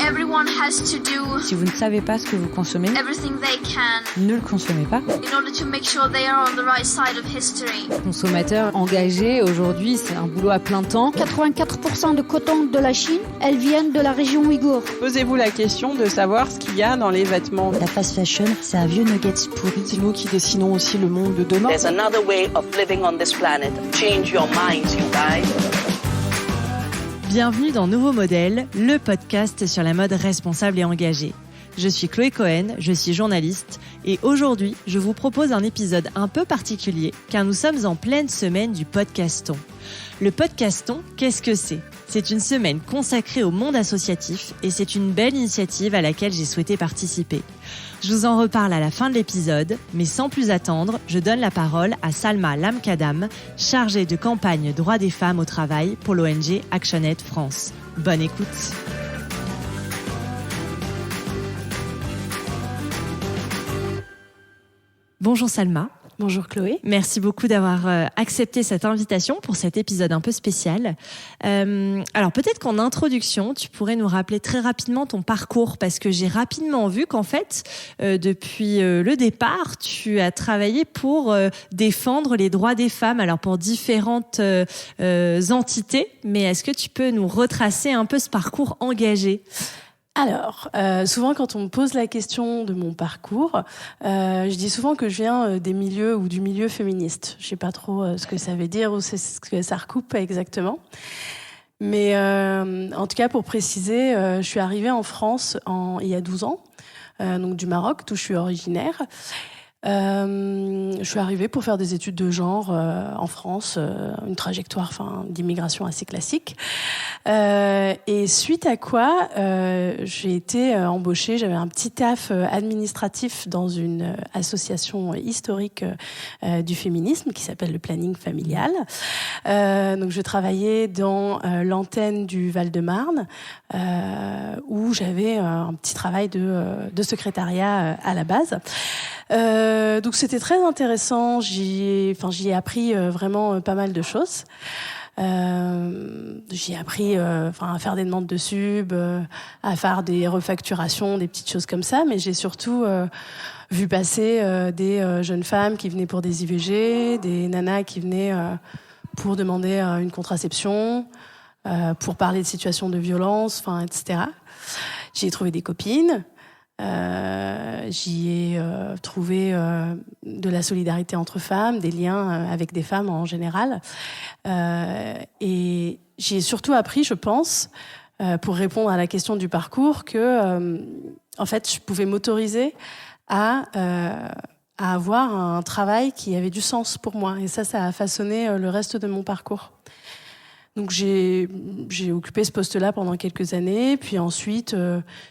Everyone has to do Si vous ne savez pas ce que vous consommez, everything they can ne le consommez pas. in order to make sure they are on the right side of history. Consommateurs engagés, aujourd'hui, c'est un boulot à plein temps. 84% de coton de la Chine, elles viennent de la région ouïghour. Posez-vous la question de savoir ce qu'il y a dans les vêtements. La fast fashion, c'est un vieux nuggets pourri. C'est nous qui dessinons aussi le monde de demain. There's another way of living on this planet. Change your minds, you guys. Bienvenue dans Nouveau Modèle, le podcast sur la mode responsable et engagée. Je suis Chloé Cohen, je suis journaliste et aujourd'hui, je vous propose un épisode un peu particulier car nous sommes en pleine semaine du podcaston. Le podcaston, qu'est-ce que c'est ? C'est une semaine consacrée au monde associatif et c'est une belle initiative à laquelle j'ai souhaité participer. Je vous en reparle à la fin de l'épisode, mais sans plus attendre, je donne la parole à Salma Lamkadam, chargée de campagne droits des femmes au travail pour l'ONG ActionAid France. Bonne écoute. Bonjour Salma. Bonjour Chloé. Merci beaucoup d'avoir accepté cette invitation pour cet épisode un peu spécial. Alors peut-être qu'en introduction, tu pourrais nous rappeler très rapidement ton parcours parce que j'ai rapidement vu qu'en fait, depuis le départ, tu as travaillé pour défendre les droits des femmes, alors pour différentes entités. Mais est-ce que tu peux nous retracer un peu ce parcours engagé ? Alors, souvent quand on me pose la question de mon parcours, je dis souvent que je viens des milieux ou du milieu féministe. Je sais pas trop ce que ça veut dire ou ce que ça recoupe exactement. Mais en tout cas, pour préciser, je suis arrivée en France il y a 12 ans, donc du Maroc, d'où je suis originaire. Je suis arrivée pour faire des études de genre en France, une trajectoire d'immigration assez classique. Et suite à quoi, j'ai été embauchée, j'avais un petit taf administratif dans une association historique du féminisme qui s'appelle le Planning Familial. Donc je travaillais dans l'antenne du Val-de-Marne où j'avais un petit travail de secrétariat à la base. Donc c'était très intéressant. J'y ai appris vraiment pas mal de choses. J'ai appris à faire des demandes de sub, à faire des refacturations, des petites choses comme ça. Mais j'ai surtout vu passer des jeunes femmes qui venaient pour des IVG, des nanas qui venaient pour demander une contraception, pour parler de situations de violence, etc. J'y ai trouvé des copines. J'y ai trouvé de la solidarité entre femmes, des liens avec des femmes en général. Et j'y ai surtout appris, je pense, pour répondre à la question du parcours, que en fait, je pouvais m'autoriser à avoir un travail qui avait du sens pour moi. Et ça a façonné le reste de mon parcours. Donc j'ai occupé ce poste-là pendant quelques années, puis ensuite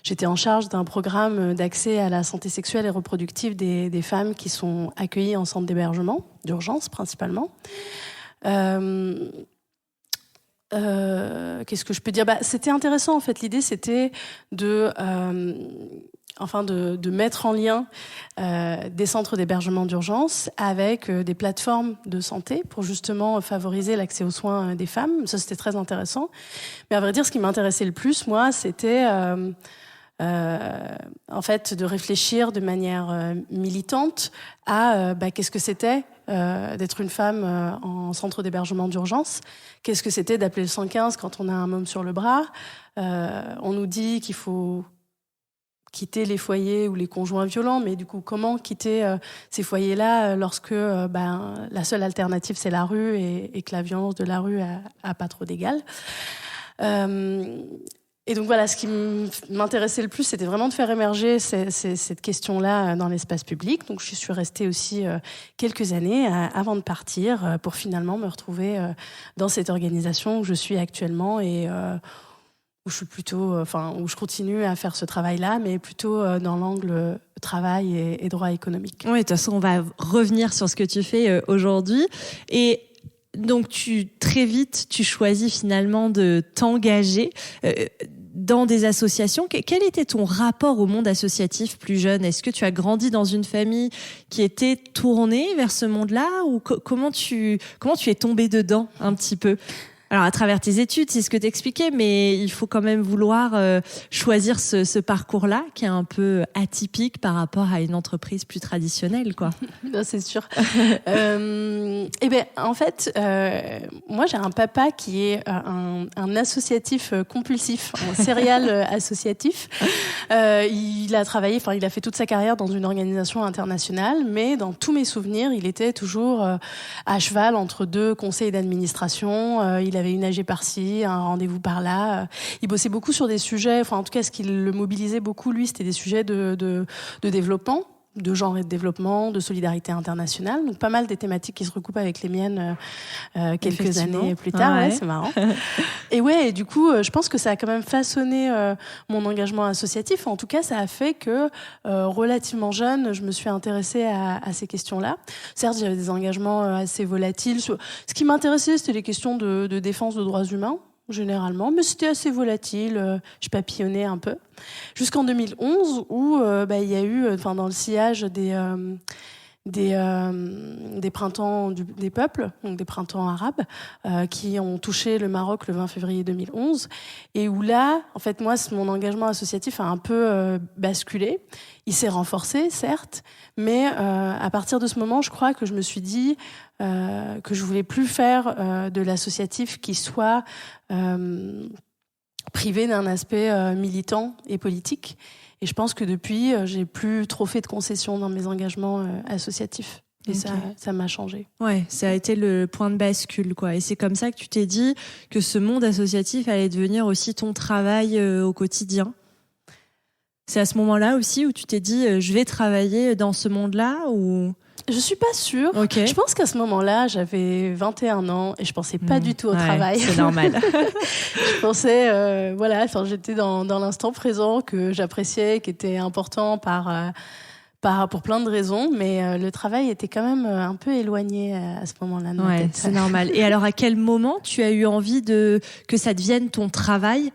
j'étais en charge d'un programme d'accès à la santé sexuelle et reproductive des femmes qui sont accueillies en centre d'hébergement, d'urgence principalement. Qu'est-ce que je peux dire ? C'était intéressant en fait. L'idée c'était de mettre en lien des centres d'hébergement d'urgence avec des plateformes de santé pour justement favoriser l'accès aux soins des femmes. Ça, c'était très intéressant. Mais à vrai dire, ce qui m'intéressait le plus, moi, c'était en fait de réfléchir de manière militante à qu'est-ce que c'était d'être une femme en centre d'hébergement d'urgence. Qu'est-ce que c'était d'appeler le 115 quand on a un môme sur le bras. On nous dit qu'il faut quitter les foyers ou les conjoints violents, mais du coup, comment quitter ces foyers-là lorsque la seule alternative, c'est la rue et que la violence de la rue a pas trop d'égal. Et donc voilà, ce qui m'intéressait le plus, c'était vraiment de faire émerger cette question-là dans l'espace public. Donc je suis restée aussi quelques années avant de partir pour finalement me retrouver dans cette organisation où je suis actuellement et où je suis plutôt, où je continue à faire ce travail-là, mais plutôt dans l'angle travail et droit économique. Oui, de toute façon, on va revenir sur ce que tu fais aujourd'hui. Et donc, très vite, tu choisis finalement de t'engager dans des associations. Quel était ton rapport au monde associatif plus jeune ? Est-ce que tu as grandi dans une famille qui était tournée vers ce monde-là ou comment tu es tombée dedans un petit peu ? Alors, à travers tes études, c'est ce que t'expliquais, mais il faut quand même vouloir choisir ce parcours-là, qui est un peu atypique par rapport à une entreprise plus traditionnelle, quoi. Non, c'est sûr. En fait, moi, j'ai un papa qui est un associatif compulsif, un serial associatif. Il a fait toute sa carrière dans une organisation internationale, mais dans tous mes souvenirs, il était toujours à cheval entre deux conseils d'administration. Il avait une AG par-ci, un rendez-vous par-là. Il bossait beaucoup sur des sujets, en tout cas, ce qui le mobilisait beaucoup, lui, c'était des sujets de développement, de genre et de développement, de solidarité internationale. Donc, pas mal des thématiques qui se recoupent avec les miennes quelques années plus tard. Ouais, c'est marrant. Et du coup, je pense que ça a quand même façonné mon engagement associatif. En tout cas, ça a fait que, relativement jeune, je me suis intéressée à ces questions-là. Certes, j'avais des engagements assez volatiles. Ce qui m'intéressait, c'était les questions de défense de droits humains, généralement, mais c'était assez volatile, je papillonnais un peu. Jusqu'en 2011, où il y a eu, dans le sillage des printemps des peuples, donc des printemps arabes, qui ont touché le Maroc le 20 février 2011, et où là, en fait, moi, mon engagement associatif a un peu basculé. Il s'est renforcé, certes, mais à partir de ce moment, je crois que je me suis dit que je voulais plus faire de l'associatif qui soit privé d'un aspect militant et politique. Et je pense que depuis, j'ai plus trop fait de concessions dans mes engagements associatifs. Et ça m'a changé. Ouais, ça a été le point de bascule, quoi. Et c'est comme ça que tu t'es dit que ce monde associatif allait devenir aussi ton travail au quotidien. C'est à ce moment-là aussi où tu t'es dit, je vais travailler dans ce monde-là ou... Je suis pas sûre. Okay. Je pense qu'à ce moment-là, j'avais 21 ans et je pensais pas du tout au travail. C'est normal. Je pensais, j'étais dans l'instant présent que j'appréciais, qui était important pour plein de raisons, mais le travail était quand même un peu éloigné à ce moment-là de ma tête. C'est normal. Et alors, à quel moment tu as eu envie que ça devienne ton travail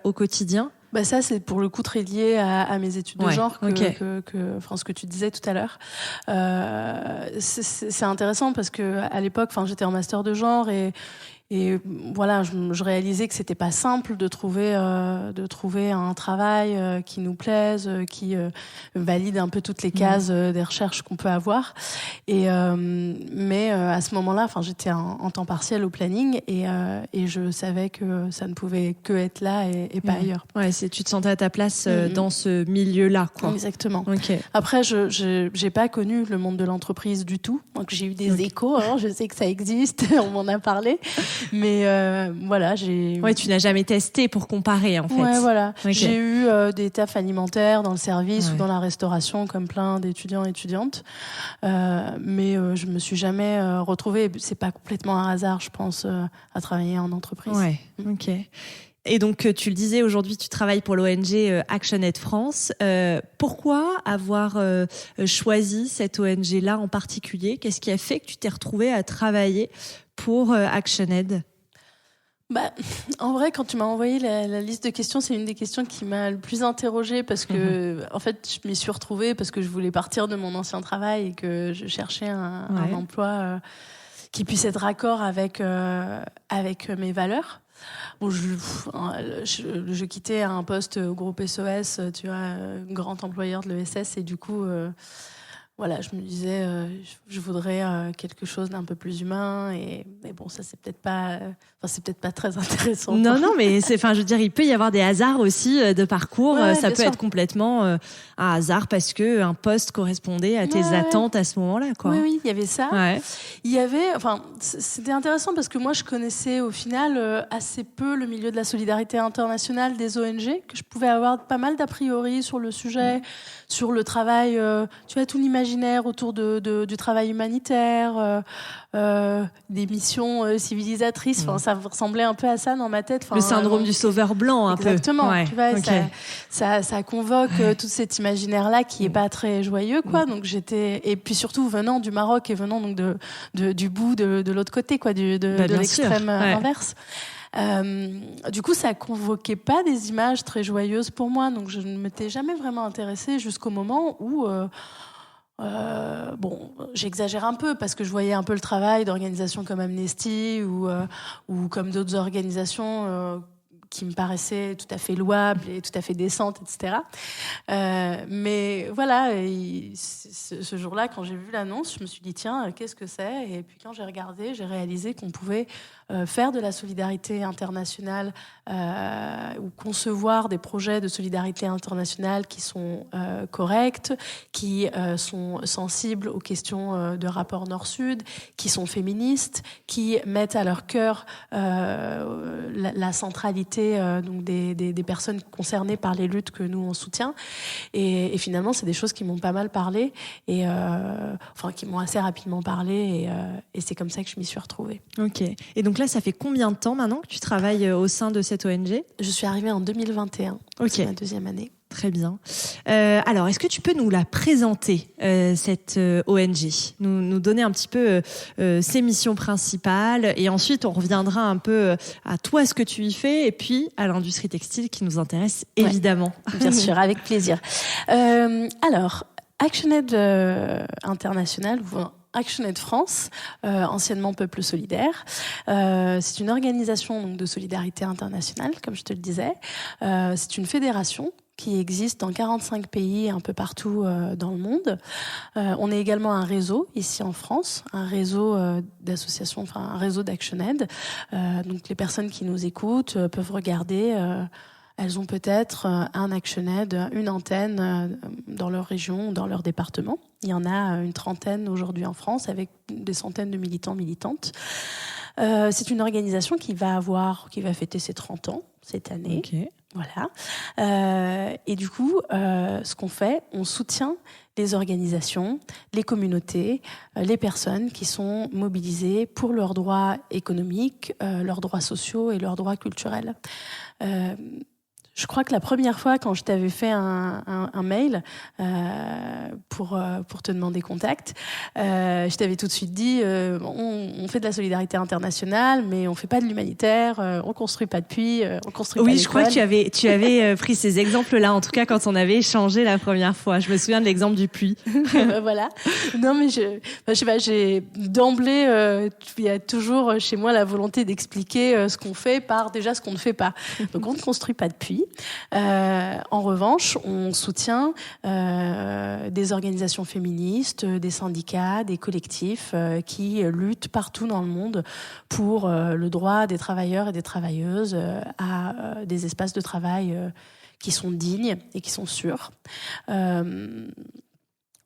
au quotidien ? Ça, c'est pour le coup très lié à mes études de genre, ce que tu disais tout à l'heure. C'est intéressant parce que à l'époque, j'étais en master de genre et voilà, je réalisais que c'était pas simple de trouver un travail qui nous plaise, qui valide un peu toutes les cases des recherches qu'on peut avoir. Mais à ce moment-là, j'étais en temps partiel au planning et je savais que ça ne pouvait que être là et pas ailleurs. Ouais, tu te sentais à ta place dans ce milieu-là, quoi. Exactement. Okay. Après, j'ai pas connu le monde de l'entreprise du tout. Donc j'ai eu des échos. Je sais que ça existe, on m'en a parlé. Mais tu n'as jamais testé pour comparer, en fait. Ouais, voilà. Okay. J'ai eu des tafs alimentaires dans le service ou dans la restauration, comme plein d'étudiants et étudiantes. Mais je me suis jamais retrouvée. C'est pas complètement un hasard, je pense, à travailler en entreprise. Ouais. Ok. Et donc, tu le disais, aujourd'hui, tu travailles pour l'ONG ActionAid France. Pourquoi avoir choisi cette ONG-là en particulier ? Qu'est-ce qui a fait que tu t'es retrouvée à travailler pour ActionAid ? En vrai, quand tu m'as envoyé la liste de questions, c'est une des questions qui m'a le plus interrogée parce que, en fait, je m'y suis retrouvée parce que je voulais partir de mon ancien travail et que je cherchais un emploi qui puisse être raccord avec mes valeurs. Bon, je quittais un poste au groupe SOS, tu vois, grand employeur de l'ESS, et du coup, je me disais, je voudrais quelque chose d'un peu plus humain, mais bon, ça c'est peut-être pas très intéressant. Non, mais je veux dire, il peut y avoir des hasards aussi de parcours. Ça peut être complètement un hasard parce que un poste correspondait à tes attentes à ce moment-là, quoi. Oui, il y avait ça. Ouais. Il y avait, c'était intéressant parce que moi, je connaissais au final assez peu le milieu de la solidarité internationale, des ONG, que je pouvais avoir pas mal d'a priori sur le sujet, sur le travail, tu vois, tout l'imaginaire autour du travail humanitaire, des missions civilisatrices. Ça ressemblait un peu à ça dans ma tête. Le syndrome du sauveur blanc, un peu. Exactement. Tu vois, ça convoque tout cet imaginaire-là qui est pas très joyeux, quoi. Donc et puis surtout venant du Maroc et venant donc du bout de l'autre côté, quoi, de l'extrême inverse. Du coup, ça convoquait pas des images très joyeuses pour moi, donc je ne m'étais jamais vraiment intéressée jusqu'au moment où Bon, j'exagère un peu parce que je voyais un peu le travail d'organisations comme Amnesty ou comme d'autres organisations qui me paraissaient tout à fait louables et tout à fait décentes, etc. Mais voilà, ce jour-là, quand j'ai vu l'annonce, je me suis dit, tiens, qu'est-ce que c'est ? Et puis quand j'ai regardé, j'ai réalisé qu'on pouvait faire de la solidarité internationale ou concevoir des projets de solidarité internationale qui sont corrects, qui sont sensibles aux questions de rapport Nord-Sud, qui sont féministes, qui mettent à leur cœur la centralité donc des personnes concernées par les luttes que nous on soutient. Et finalement, c'est des choses qui m'ont pas mal parlé et enfin qui m'ont assez rapidement parlé et c'est comme ça que je m'y suis retrouvée. Ok. Et donc là, ça fait combien de temps maintenant que tu travailles au sein de cette ONG ? Je suis arrivée en 2021. Ok. C'est ma 2e année. Très bien. Alors, est-ce que tu peux nous la présenter, cette ONG ? Nous donner un petit peu ses missions principales et ensuite on reviendra un peu à toi, ce que tu y fais et puis à l'industrie textile qui nous intéresse évidemment. Ouais, bien sûr, avec plaisir. Alors, ActionAid International, ActionAid France, anciennement Peuple Solidaire. C'est une organisation donc, de solidarité internationale, comme je te le disais. C'est une fédération qui existe dans 45 pays un peu partout dans le monde. On est également un réseau ici en France, un réseau d'associations, enfin un réseau d'ActionAid. Donc les personnes qui nous écoutent peuvent regarder. Elles ont peut-être un ActionAid, une antenne dans leur région ou dans leur département. Il y en a une 30aine aujourd'hui en France avec des centaines de militants, militantes. C'est une organisation qui va fêter ses 30 ans cette année. Okay. Voilà. Et du coup, ce qu'on fait, on soutient les organisations, les communautés, les personnes qui sont mobilisées pour leurs droits économiques, leurs droits sociaux et leurs droits culturels. Je crois que la première fois, quand je t'avais fait un mail pour te demander contact, je t'avais tout de suite dit on fait de la solidarité internationale, mais on fait pas de l'humanitaire, on construit pas de puits, on construit pas d'école. Oui, je crois que tu avais pris ces exemples-là, en tout cas quand on avait échangé la première fois. Je me souviens de l'exemple du puits. Voilà. Non, mais je sais pas, j'ai d'emblée, il y a toujours chez moi la volonté d'expliquer ce qu'on fait par déjà ce qu'on ne fait pas. Donc on ne construit pas de puits. En revanche, on soutient des organisations féministes, des syndicats, des collectifs qui luttent partout dans le monde pour le droit des travailleurs et des travailleuses à des espaces de travail qui sont dignes et qui sont sûrs. On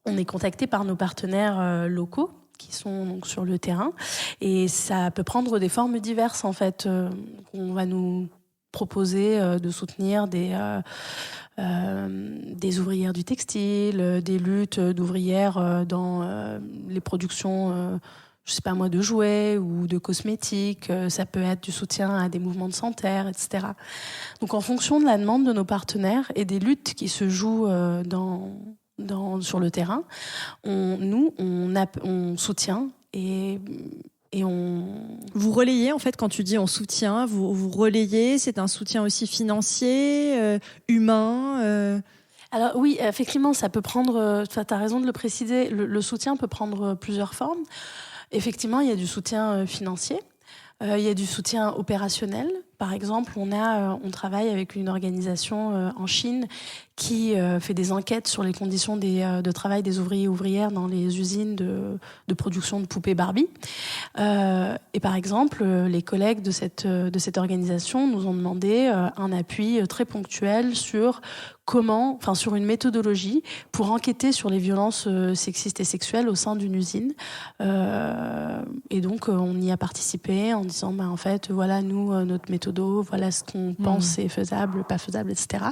est contacté par nos partenaires locaux qui sont donc sur le terrain et ça peut prendre des formes diverses en fait. On va nous proposer de soutenir des ouvrières du textile, des luttes d'ouvrières dans les productions, je sais pas moi, de jouets ou de cosmétiques. Ça peut être du soutien à des mouvements de sans-terre, etc. Donc en fonction de la demande de nos partenaires et des luttes qui se jouent sur le terrain, on soutient et on... Vous relayez, en fait, quand tu dis on soutient, vous relayez, c'est un soutien aussi financier, humain Alors oui, effectivement, ça peut prendre, tu as raison de le préciser, le soutien peut prendre plusieurs formes. Effectivement, il y a du soutien financier, il y a du soutien opérationnel. Par exemple, on travaille avec une organisation en Chine qui fait des enquêtes sur les conditions de travail des ouvriers et ouvrières dans les usines de production de poupées Barbie. Et par exemple, les collègues de cette organisation nous ont demandé un appui très ponctuel sur sur une méthodologie pour enquêter sur les violences sexistes et sexuelles au sein d'une usine. Et donc, on y a participé en disant, en fait, voilà, nous, notre méthodo, voilà ce qu'on pense c'est faisable, pas faisable, etc.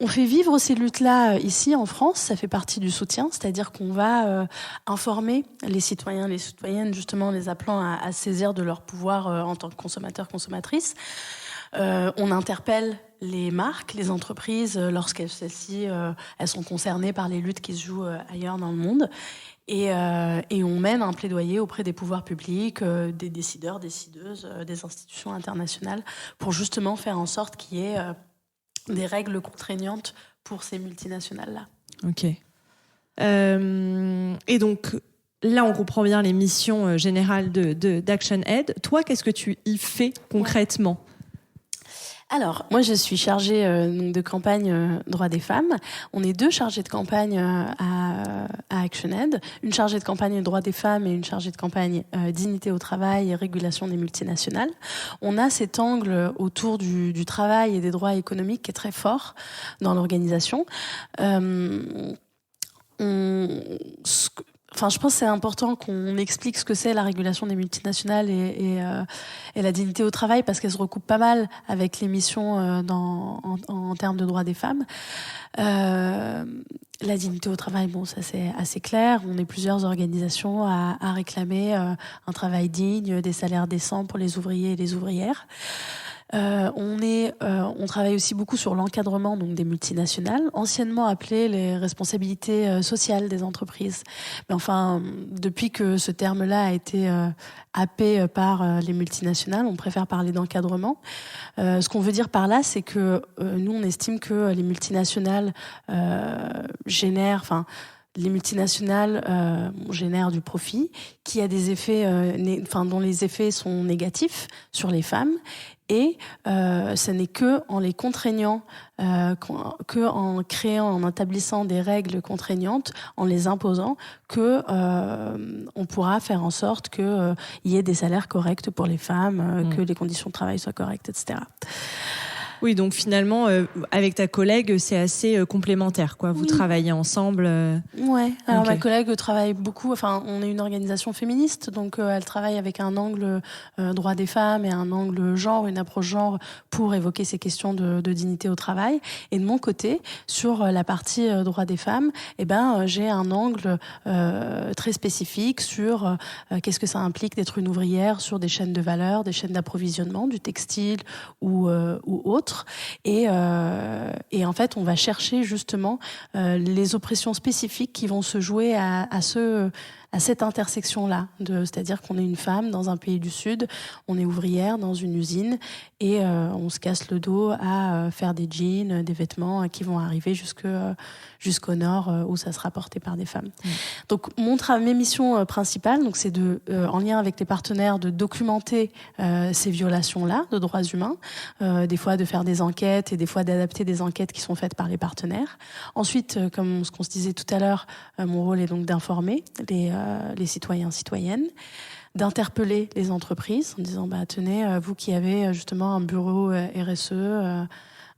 On fait vivre ces luttes-là ici en France, ça fait partie du soutien, c'est-à-dire qu'on va informer les citoyens, les citoyennes, justement en les appelant à saisir de leur pouvoir en tant que consommateurs, consommatrices. On interpelle les marques, les entreprises, lorsqu'elles celles-ci elles sont concernées par les luttes qui se jouent ailleurs dans le monde. Et on mène un plaidoyer auprès des pouvoirs publics, des décideurs, décideuses, des institutions internationales, pour justement faire en sorte qu'il y ait des règles contraignantes pour ces multinationales-là. Ok. Et donc, là, on comprend bien les missions générales d'ActionAid. Toi, qu'est-ce que tu y fais concrètement ? Alors, moi, je suis chargée de campagne droits des femmes. On est 2 chargés de campagne à ActionAid. Une chargée de campagne droits des femmes et une chargée de campagne dignité au travail et régulation des multinationales. On a cet angle autour du travail et des droits économiques qui est très fort dans l'organisation. Enfin, je pense que c'est important qu'on explique ce que c'est la régulation des multinationales et la dignité au travail, parce qu'elle se recoupe pas mal avec les missions en termes de droits des femmes. La dignité au travail, bon, ça c'est assez clair. On est plusieurs organisations à réclamer un travail digne, des salaires décents pour les ouvriers et les ouvrières. On travaille aussi beaucoup sur l'encadrement donc des multinationales, anciennement appelées les responsabilités sociales des entreprises. Mais enfin, depuis que ce terme-là a été happé par les multinationales, on préfère parler d'encadrement. Ce qu'on veut dire par là, c'est que nous, on estime que les multinationales génèrent du profit qui a des effets, dont les effets sont négatifs sur les femmes. Et ce n'est que en les contraignant, que en créant, en établissant des règles contraignantes, en les imposant, que on pourra faire en sorte que y ait des salaires corrects pour les femmes, que les conditions de travail soient correctes, etc. Oui, donc finalement, avec ta collègue, c'est assez complémentaire, quoi. Vous travaillez ensemble. Ouais. Alors Okay. ma collègue travaille beaucoup. Enfin, on est une organisation féministe, donc elle travaille avec un angle droit des femmes et un angle genre, une approche genre pour évoquer ces questions de dignité au travail. Et de mon côté, sur la partie droit des femmes, j'ai un angle très spécifique sur qu'est-ce que ça implique d'être une ouvrière sur des chaînes de valeur, des chaînes d'approvisionnement, du textile ou autre. Et en fait, on va chercher justement les oppressions spécifiques qui vont se jouer à cette intersection-là. C'est-à-dire qu'on est une femme dans un pays du Sud, on est ouvrière dans une usine et on se casse le dos à faire des jeans, des vêtements qui vont arriver jusqu'au nord où ça sera porté par des femmes. Donc mes missions principales, donc c'est en lien avec les partenaires, de documenter ces violations-là de droits humains, des fois de faire des enquêtes et des fois d'adapter des enquêtes qui sont faites par les partenaires. Ensuite, comme ce qu'on se disait tout à l'heure, mon rôle est donc d'informer les citoyens, citoyennes, d'interpeller les entreprises en disant tenez, vous qui avez justement un bureau RSE,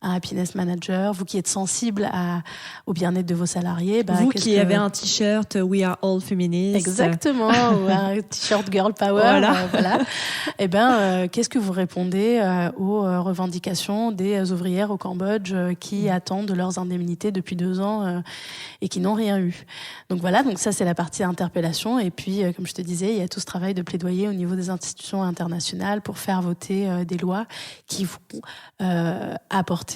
un happiness manager, vous qui êtes sensible au bien-être de vos salariés. Vous qui avez un t-shirt We are all feminists. Exactement, ou un t-shirt Girl Power. Voilà. Qu'est-ce que vous répondez aux revendications des ouvrières au Cambodge qui attendent leurs indemnités depuis 2 ans et qui n'ont rien eu. Donc voilà, donc ça c'est la partie interpellation. Et puis, comme je te disais, il y a tout ce travail de plaidoyer au niveau des institutions internationales pour faire voter des lois qui vont apporter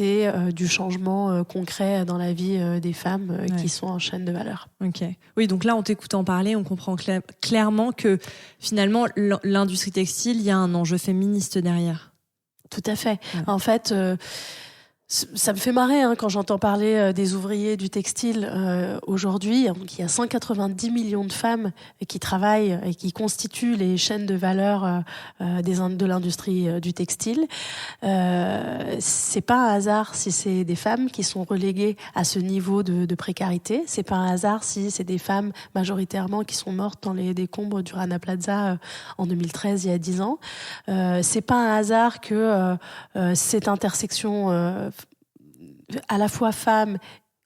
du changement concret dans la vie des femmes qui sont en chaîne de valeur. Ok. Oui, donc là, en t'écoutant parler, on comprend clairement que finalement, l'industrie textile, il y a un enjeu féministe derrière. Tout à fait. Ouais. En fait, ça me fait marrer quand j'entends parler des ouvriers du textile aujourd'hui. Donc, il y a 190 millions de femmes qui travaillent et qui constituent les chaînes de valeur de l'industrie du textile. C'est pas un hasard si c'est des femmes qui sont reléguées à ce niveau de précarité. C'est pas un hasard si c'est des femmes majoritairement qui sont mortes dans les décombres du Rana Plaza en 2013, il y a 10 ans. C'est pas un hasard que cette intersection à la fois femmes,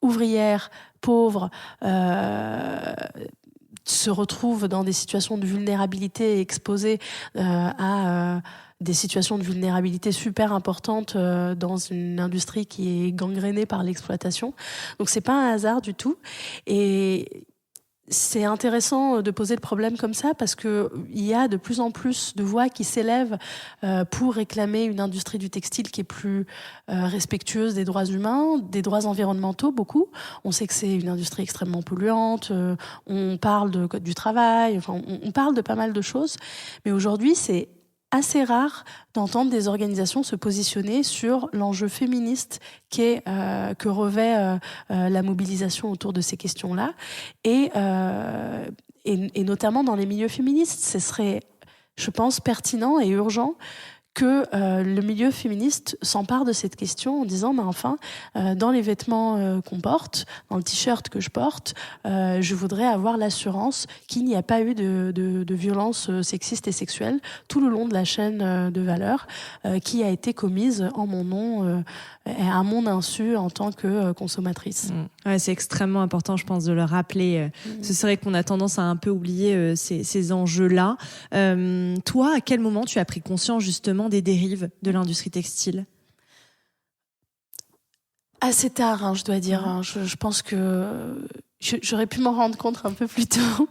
ouvrières, pauvres, se retrouvent dans des situations de vulnérabilité et exposées à des situations de vulnérabilité super importantes dans une industrie qui est gangrénée par l'exploitation. Donc c'est pas un hasard du tout. Et c'est intéressant de poser le problème comme ça parce que il y a de plus en plus de voix qui s'élèvent pour réclamer une industrie du textile qui est plus respectueuse des droits humains, des droits environnementaux, beaucoup. On sait que c'est une industrie extrêmement polluante, on parle de code du travail, enfin, on parle de pas mal de choses. Mais aujourd'hui, c'est assez rare d'entendre des organisations se positionner sur l'enjeu féministe que revêt la mobilisation autour de ces questions-là. Et notamment dans les milieux féministes, ce serait, je pense, pertinent et urgent que le milieu féministe s'empare de cette question en disant dans les vêtements qu'on porte, dans le t-shirt que je porte, je voudrais avoir l'assurance qu'il n'y a pas eu de violence sexiste et sexuelle tout le long de la chaîne de valeur qui a été commise en mon nom et à mon insu en tant que consommatrice. Ouais, c'est extrêmement important, je pense, de le rappeler. C'est vrai qu'on a tendance à un peu oublier ces enjeux-là. Toi, à quel moment tu as pris conscience justement des dérives de l'industrie textile ? Assez tard, je dois dire. Je pense que j'aurais pu m'en rendre compte un peu plus tôt.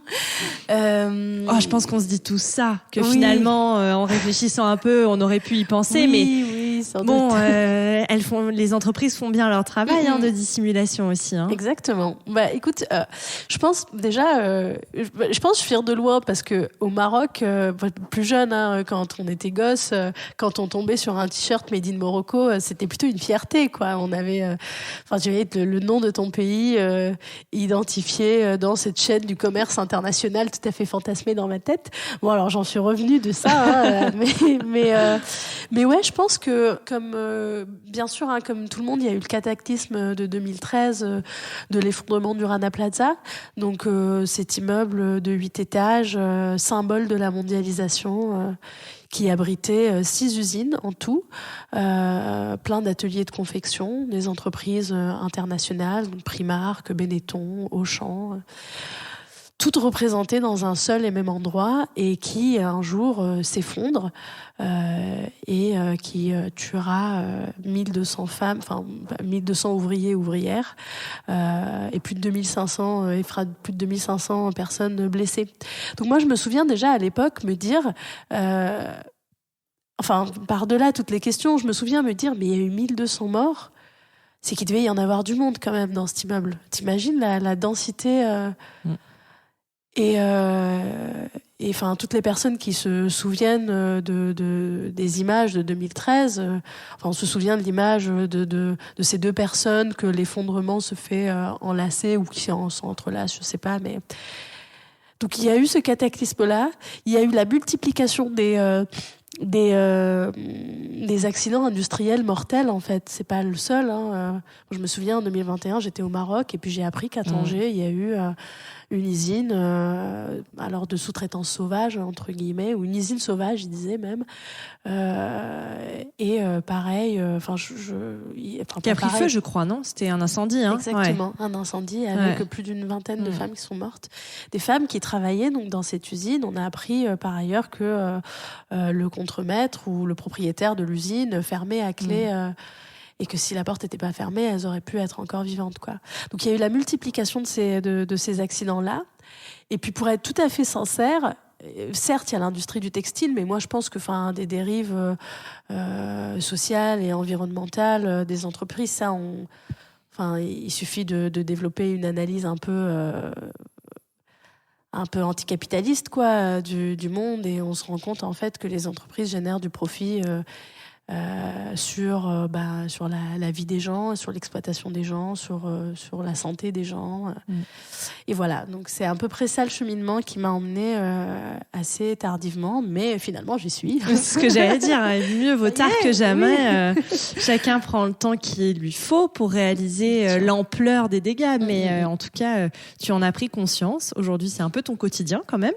Je pense qu'on se dit tout ça, que finalement, en réfléchissant un peu, on aurait pu y penser, mais sans bon, doute. les entreprises font bien leur travail de dissimulation aussi. Exactement. Écoute, je pense déjà, je suis fière de loin parce que au Maroc, plus jeune, quand on était gosse, quand on tombait sur un t-shirt made in Morocco, c'était plutôt une fierté, quoi. On avait, tu avais le nom de ton pays identifié dans cette chaîne du commerce international tout à fait fantasmée dans ma tête. Bon, alors j'en suis revenue de ça, mais ouais, je pense que bien sûr, comme tout le monde, il y a eu le cataclysme de 2013 de l'effondrement du Rana Plaza, donc cet immeuble de 8 étages, symbole de la mondialisation, qui abritait 6 usines en tout, plein d'ateliers de confection, des entreprises internationales, donc Primark, Benetton, Auchan, toutes représentées dans un seul et même endroit et qui un jour s'effondre et qui tuera 1200 femmes, 1200 ouvriers et ouvrières et plus de 2500 et fera plus de 2500 personnes blessées. Donc moi je me souviens déjà à l'époque me dire par-delà toutes les questions, je me souviens me dire mais il y a eu 1200 morts, c'est qu'il devait y en avoir du monde quand même dans cet immeuble. T'imagines la densité Et toutes les personnes qui se souviennent des images de 2013, on se souvient de l'image de ces 2 personnes que l'effondrement se fait enlacer ou qui s'entrelacent, je sais pas, mais donc il y a eu ce cataclysme-là, il y a eu la multiplication des accidents industriels mortels, en fait. C'est pas le seul. Je me souviens, en 2021, j'étais au Maroc et puis j'ai appris qu'à Tanger, il y a eu une usine, alors de sous-traitance sauvage, entre guillemets, ou une usine sauvage, il disait même. Pareil, qui a pris feu, je crois, non ? C'était un incendie, hein ? Exactement, un incendie avec plus d'une vingtaine de femmes qui sont mortes. Des femmes qui travaillaient donc dans cette usine. On a appris par ailleurs que le contremaître ou le propriétaire de l'usine fermait à clé et que si la porte n'était pas fermée, elles auraient pu être encore vivantes, quoi. Donc il y a eu la multiplication de ces accidents-là. Et puis pour être tout à fait sincère, certes, il y a l'industrie du textile, mais moi je pense que des dérives sociales et environnementales des entreprises, ça, il suffit de développer une analyse un peu anticapitaliste, quoi, du monde, et on se rend compte en fait que les entreprises génèrent du profit sur la vie des gens, sur l'exploitation des gens, sur la santé des gens. Et voilà, donc c'est à peu près ça le cheminement qui m'a emmenée assez tardivement, mais finalement j'y suis. C'est ce que j'allais dire, mieux vaut tard que jamais. Chacun prend le temps qu'il lui faut pour réaliser l'ampleur des dégâts, mais en tout cas, tu en as pris conscience. Aujourd'hui, c'est un peu ton quotidien quand même.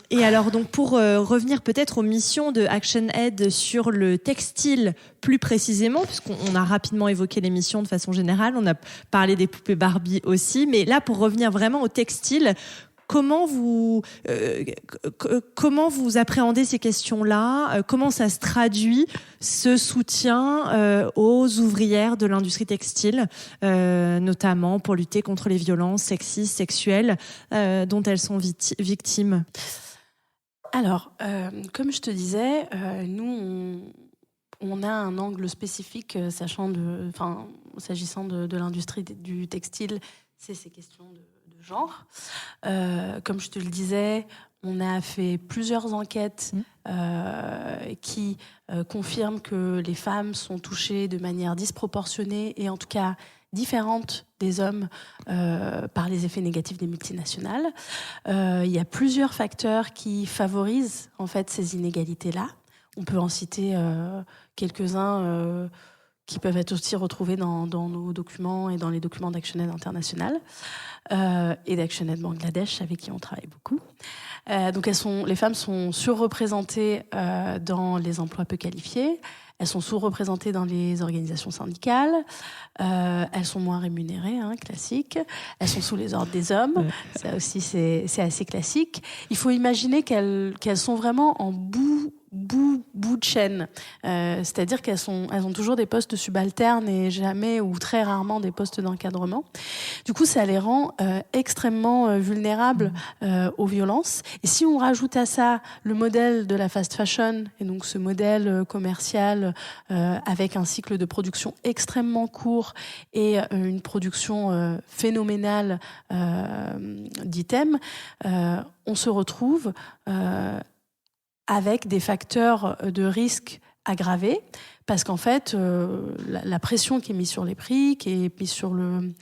Et alors, donc, pour revenir peut-être aux missions de ActionAid sur le textile plus précisément, puisqu'on a rapidement évoqué les missions de façon générale, on a parlé des poupées Barbie aussi, mais là, pour revenir vraiment au textile, comment vous appréhendez ces questions-là ? Comment ça se traduit, ce soutien aux ouvrières de l'industrie textile, notamment pour lutter contre les violences sexistes, sexuelles dont elles sont victimes ? Alors, comme je te disais, nous, on a un angle spécifique s'agissant de l'industrie du textile, c'est ces questions de genre. Comme je te le disais, on a fait plusieurs enquêtes qui confirment que les femmes sont touchées de manière disproportionnée et en tout cas différente des hommes par les effets négatifs des multinationales. Il y a plusieurs facteurs qui favorisent en fait ces inégalités-là. On peut en citer quelques-uns qui peuvent être aussi retrouvés dans nos documents et dans les documents d'ActionAid International et d'ActionAid Bangladesh, avec qui on travaille beaucoup. Donc les femmes sont surreprésentées dans les emplois peu qualifiés, elles sont sous-représentées dans les organisations syndicales, elles sont moins rémunérées, classique, elles sont sous les ordres des hommes, ça aussi c'est assez classique. Il faut imaginer qu'elles sont vraiment en bout de chaîne, c'est-à-dire qu'elles ont toujours des postes subalternes et jamais ou très rarement des postes d'encadrement. Du coup, ça les rend extrêmement vulnérables aux violences. Et si on rajoute à ça le modèle de la fast fashion, et donc ce modèle commercial avec un cycle de production extrêmement court et une production phénoménale d'items, on se retrouve avec des facteurs de risque aggravés, parce qu'en fait, la pression qui est mise sur les prix, qui est mise sur le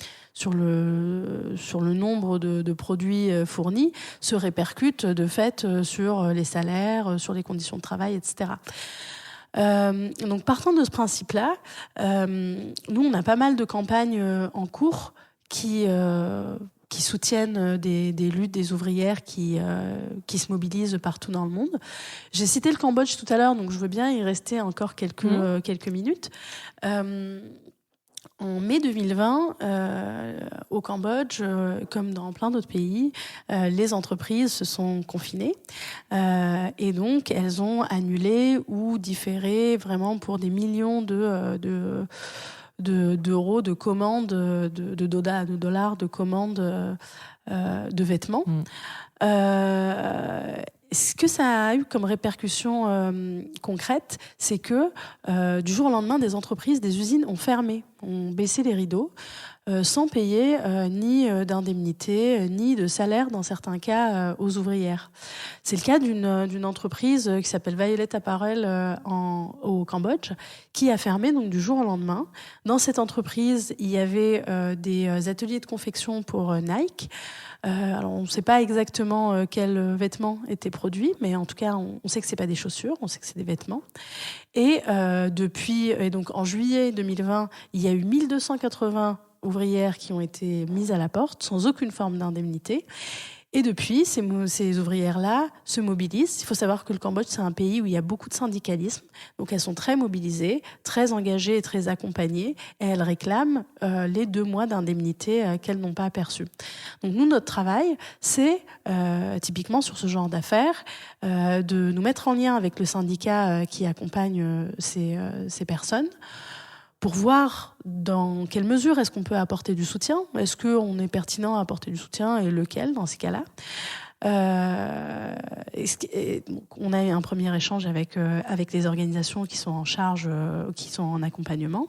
nombre de produits fournis, se répercute de fait sur les salaires, sur les conditions de travail, etc. Donc partant de ce principe-là, nous, on a pas mal de campagnes en cours qui soutiennent des luttes des ouvrières qui se mobilisent partout dans le monde. J'ai cité le Cambodge tout à l'heure, donc je veux bien y rester encore quelques minutes. En mai 2020, au Cambodge, comme dans plein d'autres pays, les entreprises se sont confinées et donc elles ont annulé ou différé vraiment pour des millions d'euros de commandes, de dollars de commandes de vêtements. Ce que ça a eu comme répercussion concrète, c'est que du jour au lendemain, des entreprises, des usines ont fermé, ont baissé les rideaux, sans payer ni d'indemnité, ni de salaire, dans certains cas, aux ouvrières. C'est le cas d'une entreprise qui s'appelle Violet Apparel au Cambodge, qui a fermé donc du jour au lendemain. Dans cette entreprise, il y avait des ateliers de confection pour Nike. Alors on ne sait pas exactement quels vêtements étaient produits, mais en tout cas on sait que c'est pas des chaussures, on sait que c'est des vêtements. Et donc en juillet 2020, il y a eu 1280 ouvrières qui ont été mises à la porte sans aucune forme d'indemnité. Et depuis, ces ouvrières-là se mobilisent. Il faut savoir que le Cambodge, c'est un pays où il y a beaucoup de syndicalisme. Donc elles sont très mobilisées, très engagées et très accompagnées. Et elles réclament les 2 mois d'indemnité qu'elles n'ont pas perçus. Donc nous, notre travail, c'est typiquement sur ce genre d'affaires, de nous mettre en lien avec le syndicat qui accompagne ces personnes, pour voir dans quelle mesure est-ce qu'on peut apporter du soutien. Est-ce qu'on est pertinent à apporter du soutien et lequel dans ces cas-là. Donc on a eu un premier échange avec les organisations qui sont en charge, qui sont en accompagnement.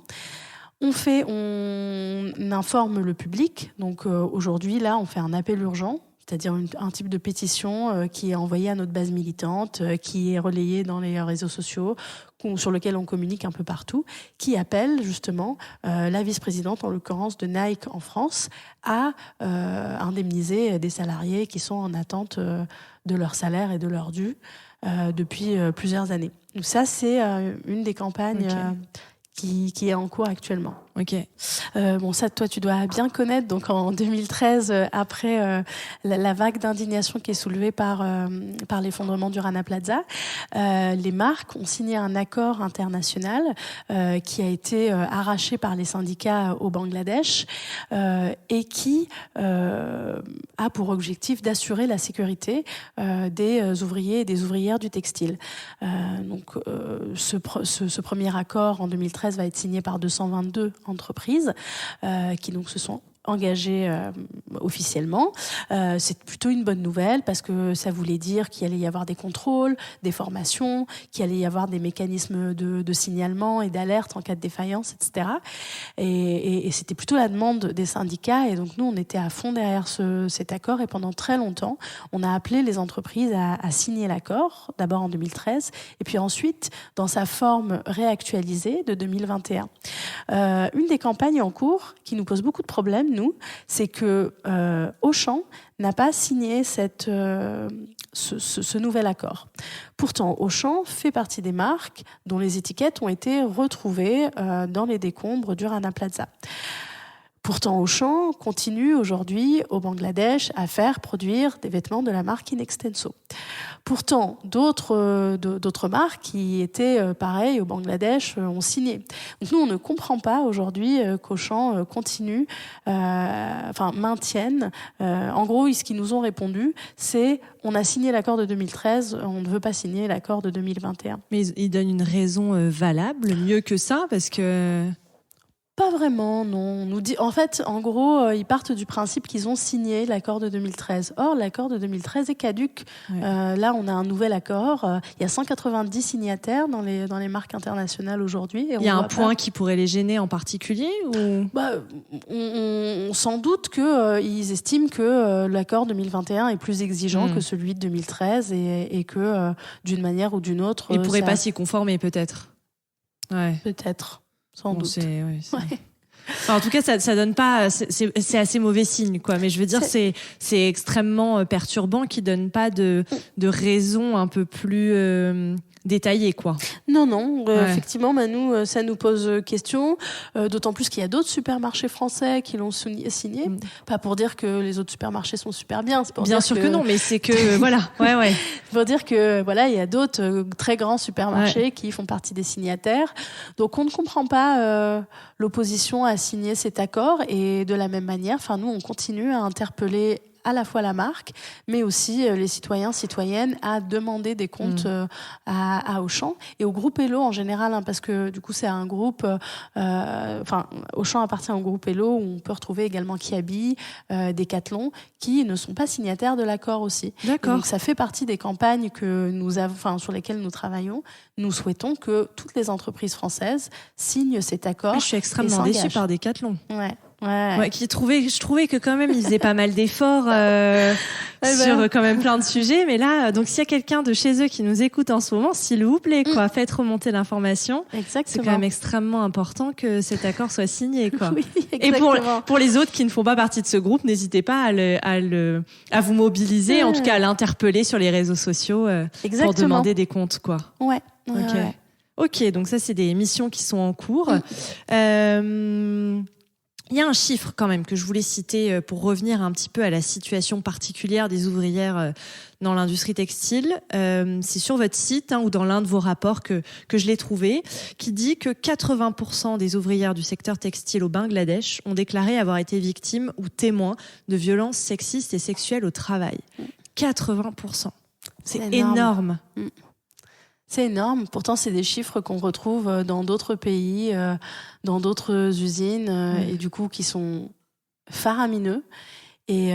On informe le public. Donc aujourd'hui, là, on fait un appel urgent, c'est-à-dire un type de pétition qui est envoyée à notre base militante, qui est relayée dans les réseaux sociaux, sur lequel on communique un peu partout, qui appelle justement la vice-présidente, en l'occurrence de Nike en France, à indemniser des salariés qui sont en attente de leur salaire et de leur dû depuis plusieurs années. Donc ça, c'est une des campagnes qui est en cours actuellement. Ok. Bon, ça, toi, tu dois bien connaître. Donc, en 2013, après la vague d'indignation qui est soulevée par l'effondrement du Rana Plaza, les marques ont signé un accord international qui a été arraché par les syndicats au Bangladesh et qui a pour objectif d'assurer la sécurité des ouvriers et des ouvrières du textile. Donc, ce premier accord en 2013 va être signé par 222 entreprises qui donc se sont engagés officiellement. C'est plutôt une bonne nouvelle parce que ça voulait dire qu'il allait y avoir des contrôles, des formations, qu'il allait y avoir des mécanismes de signalement et d'alerte en cas de défaillance, etc. Et c'était plutôt la demande des syndicats. Et donc nous, on était à fond derrière cet accord. Et pendant très longtemps, on a appelé les entreprises à signer l'accord, d'abord en 2013, et puis ensuite dans sa forme réactualisée de 2021. Une des campagnes en cours qui nous pose beaucoup de problèmes, nous, c'est que Auchan n'a pas signé ce nouvel accord. Pourtant, Auchan fait partie des marques dont les étiquettes ont été retrouvées dans les décombres du Rana Plaza. Pourtant, Auchan continue aujourd'hui au Bangladesh à faire produire des vêtements de la marque In Extenso. Pourtant, d'autres marques qui étaient pareilles au Bangladesh ont signé. Donc nous, on ne comprend pas aujourd'hui qu'Auchan continue, maintienne. En gros, ce qu'ils nous ont répondu, c'est on a signé l'accord de 2013, on ne veut pas signer l'accord de 2021. Mais ils donnent une raison valable, mieux que ça, parce que... Pas vraiment, non. On nous dit, en fait, en gros, ils partent du principe qu'ils ont signé l'accord de 2013. Or, l'accord de 2013 est caduc. Ouais. Là, on a un nouvel accord. Il y a 190 signataires dans les marques internationales aujourd'hui. Il y a un point qui pourrait les gêner en particulier ou... On sans doute qu'ils estiment que l'accord 2021 est plus exigeant que celui de 2013 et que, d'une manière ou d'une autre... Ils ne pourraient pas s'y conformer, peut-être. Ouais. Peut-être. Sans doute. Enfin, en tout cas, ça donne pas. C'est assez mauvais signe, quoi. Mais je veux dire, c'est extrêmement perturbant qu'ils donnent pas de raison un peu plus détaillée, quoi. Non. Effectivement, nous, ça nous pose question. D'autant plus qu'il y a d'autres supermarchés français qui l'ont signé. Pas pour dire que les autres supermarchés sont super bien. C'est pour bien dire sûr que non, mais c'est que voilà. Ouais. Pour dire que il y a d'autres très grands supermarchés qui font partie des signataires. Donc on ne comprend pas l'opposition à signer cet accord. Et de la même manière, nous, on continue à interpeller à la fois la marque, mais aussi les citoyennes à demander des comptes à Auchan et au groupe Hello en général, parce que du coup c'est un groupe, Auchan appartient au groupe Hello où on peut retrouver également Kiabi, Decathlon, qui ne sont pas signataires de l'accord aussi. D'accord. Donc ça fait partie des campagnes que nous avons, sur lesquelles nous travaillons. Nous souhaitons que toutes les entreprises françaises signent cet accord. Je suis extrêmement déçue par Decathlon. Ouais, je trouvais que quand même ils faisaient pas mal d'efforts sur quand même plein de sujets, mais là, donc s'il y a quelqu'un de chez eux qui nous écoute en ce moment, s'il vous plaît, faites remonter l'information. Exactement. C'est quand même extrêmement important que cet accord soit signé, quoi. Oui, exactement. Et pour les autres qui ne font pas partie de ce groupe, n'hésitez pas à vous mobiliser, en tout cas à l'interpeller sur les réseaux sociaux pour demander des comptes, quoi. Ouais. Ok, donc ça c'est des missions qui sont en cours. Il y a un chiffre quand même que je voulais citer pour revenir un petit peu à la situation particulière des ouvrières dans l'industrie textile. C'est sur votre site ou dans l'un de vos rapports que je l'ai trouvé, qui dit que 80% des ouvrières du secteur textile au Bangladesh ont déclaré avoir été victimes ou témoins de violences sexistes et sexuelles au travail. 80%. C'est énorme. C'est énorme. Pourtant, c'est des chiffres qu'on retrouve dans d'autres pays, dans d'autres usines, et du coup, qui sont faramineux et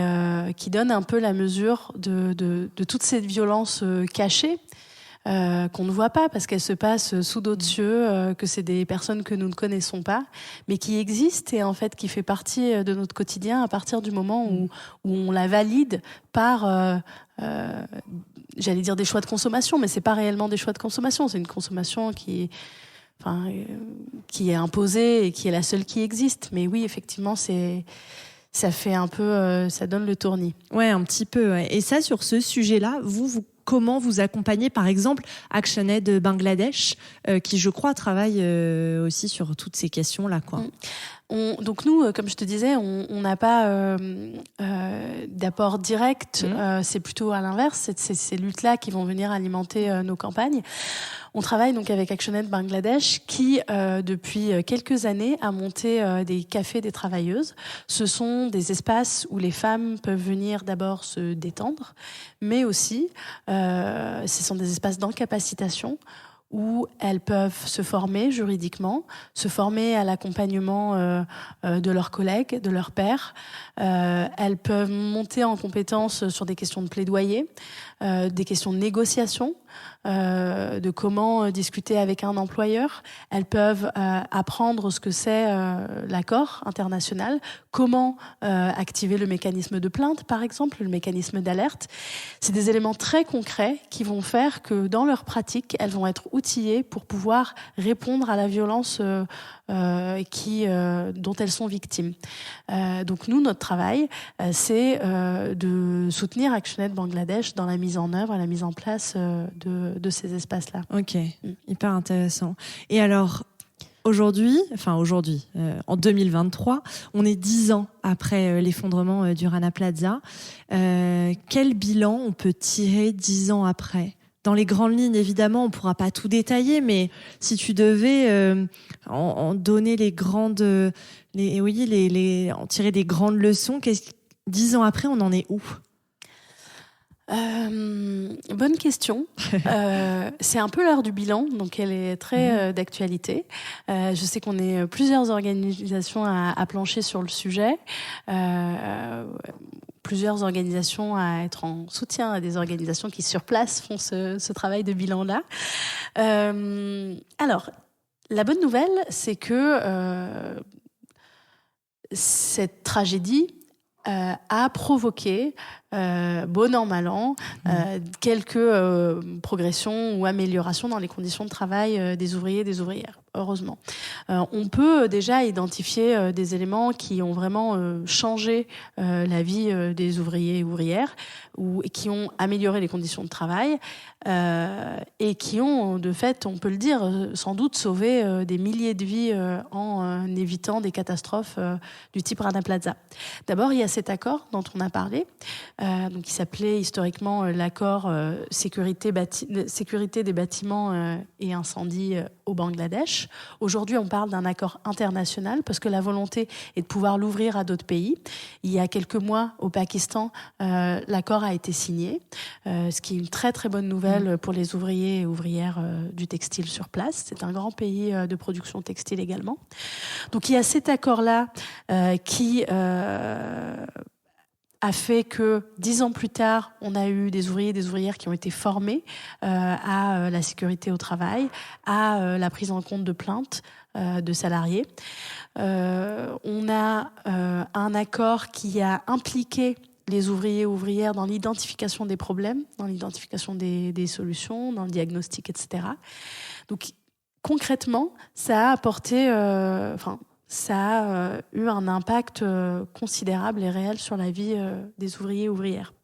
qui donnent un peu la mesure de toute cette violence cachée qu'on ne voit pas parce qu'elle se passe sous d'autres cieux, que c'est des personnes que nous ne connaissons pas, mais qui existent et en fait qui fait partie de notre quotidien à partir du moment où on la valide par j'allais dire des choix de consommation, mais c'est pas réellement des choix de consommation, c'est une consommation qui est imposée et qui est la seule qui existe. Mais oui, effectivement, ça fait un peu, ça donne le tournis. Ouais, un petit peu. Ouais. Et ça, sur ce sujet-là, comment vous accompagnez, par exemple, ActionAid Bangladesh, qui, je crois, travaille aussi sur toutes ces questions-là, quoi. Donc nous, comme je te disais, on n'a pas d'apport direct. C'est plutôt à l'inverse. C'est ces luttes-là qui vont venir alimenter nos campagnes. On travaille donc avec ActionAid Bangladesh qui, depuis quelques années, a monté des cafés des travailleuses. Ce sont des espaces où les femmes peuvent venir d'abord se détendre, mais aussi, ce sont des espaces d'incapacitation où elles peuvent se former juridiquement, se former à l'accompagnement de leurs collègues, de leurs pairs. Elles peuvent monter en compétences sur des questions de plaidoyer, des questions de négociation, de comment discuter avec un employeur. Elles peuvent apprendre ce que c'est l'accord international, comment activer le mécanisme de plainte, par exemple, le mécanisme d'alerte. C'est des éléments très concrets qui vont faire que dans leur pratique, elles vont être outillées pour pouvoir répondre à la violence dont elles sont victimes. Donc nous, notre travail, c'est de soutenir ActionAid Bangladesh dans la mise en œuvre et la mise en place de ces espaces-là. Ok, hyper intéressant. Et alors, aujourd'hui, en 2023, on est 10 ans après l'effondrement du Rana Plaza. Quel bilan on peut tirer 10 ans après ? Dans les grandes lignes, évidemment, on ne pourra pas tout détailler, mais si tu devais en donner en tirer des grandes leçons, 10 ans après, on en est où ? Bonne question. C'est un peu l'heure du bilan, donc elle est très d'actualité. Je sais qu'on est plusieurs organisations à plancher sur le sujet. Plusieurs organisations à être en soutien à des organisations qui sur place font ce travail de bilan-là. Alors, la bonne nouvelle, c'est que cette tragédie a provoqué, bon an, mal an, quelques progressions ou améliorations dans les conditions de travail des ouvriers et des ouvrières, heureusement. On peut déjà identifier des éléments qui ont vraiment changé la vie des ouvriers et ouvrières, ou qui ont amélioré les conditions de travail, et qui ont, de fait, on peut le dire, sans doute sauvé des milliers de vies en évitant des catastrophes du type Rana Plaza. D'abord, il y a cet accord dont on a parlé, donc qui s'appelait historiquement l'accord sécurité des bâtiments et incendies au Bangladesh. Aujourd'hui, on parle d'un accord international parce que la volonté est de pouvoir l'ouvrir à d'autres pays. Il y a quelques mois, au Pakistan, l'accord a été signé, ce qui est une très très bonne nouvelle pour les ouvriers et ouvrières du textile sur place. C'est un grand pays de production textile également. Donc il y a cet accord-là qui a fait que 10 ans plus tard, on a eu des ouvriers et des ouvrières qui ont été formés à la sécurité au travail, à la prise en compte de plaintes de salariés. On a un accord qui a impliqué les ouvriers et ouvrières dans l'identification des problèmes, dans l'identification des solutions, dans le diagnostic, etc. Donc concrètement, ça a apporté... ça a eu un impact considérable et réel sur la vie des ouvriers et ouvrières.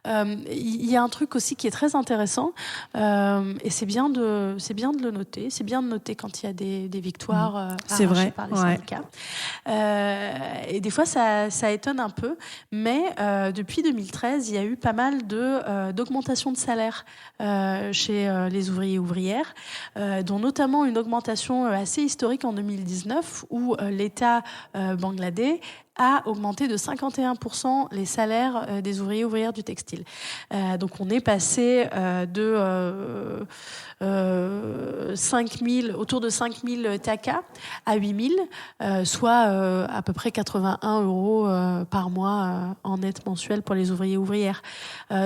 Il y a un truc aussi qui est très intéressant, et c'est bien de le noter. C'est bien de noter quand il y a des victoires arrachées par les syndicats. Et des fois, ça étonne un peu, mais depuis 2013, il y a eu pas mal d'augmentation de salaire chez les ouvriers et ouvrières, dont notamment une augmentation assez historique en 2019, où l'État bangladais a augmenté de 51% les salaires des ouvriers et ouvrières du textile. Donc on est passé de autour de 5 000 taka à 8 000, soit à peu près 81 € par mois en net mensuel pour les ouvriers et ouvrières.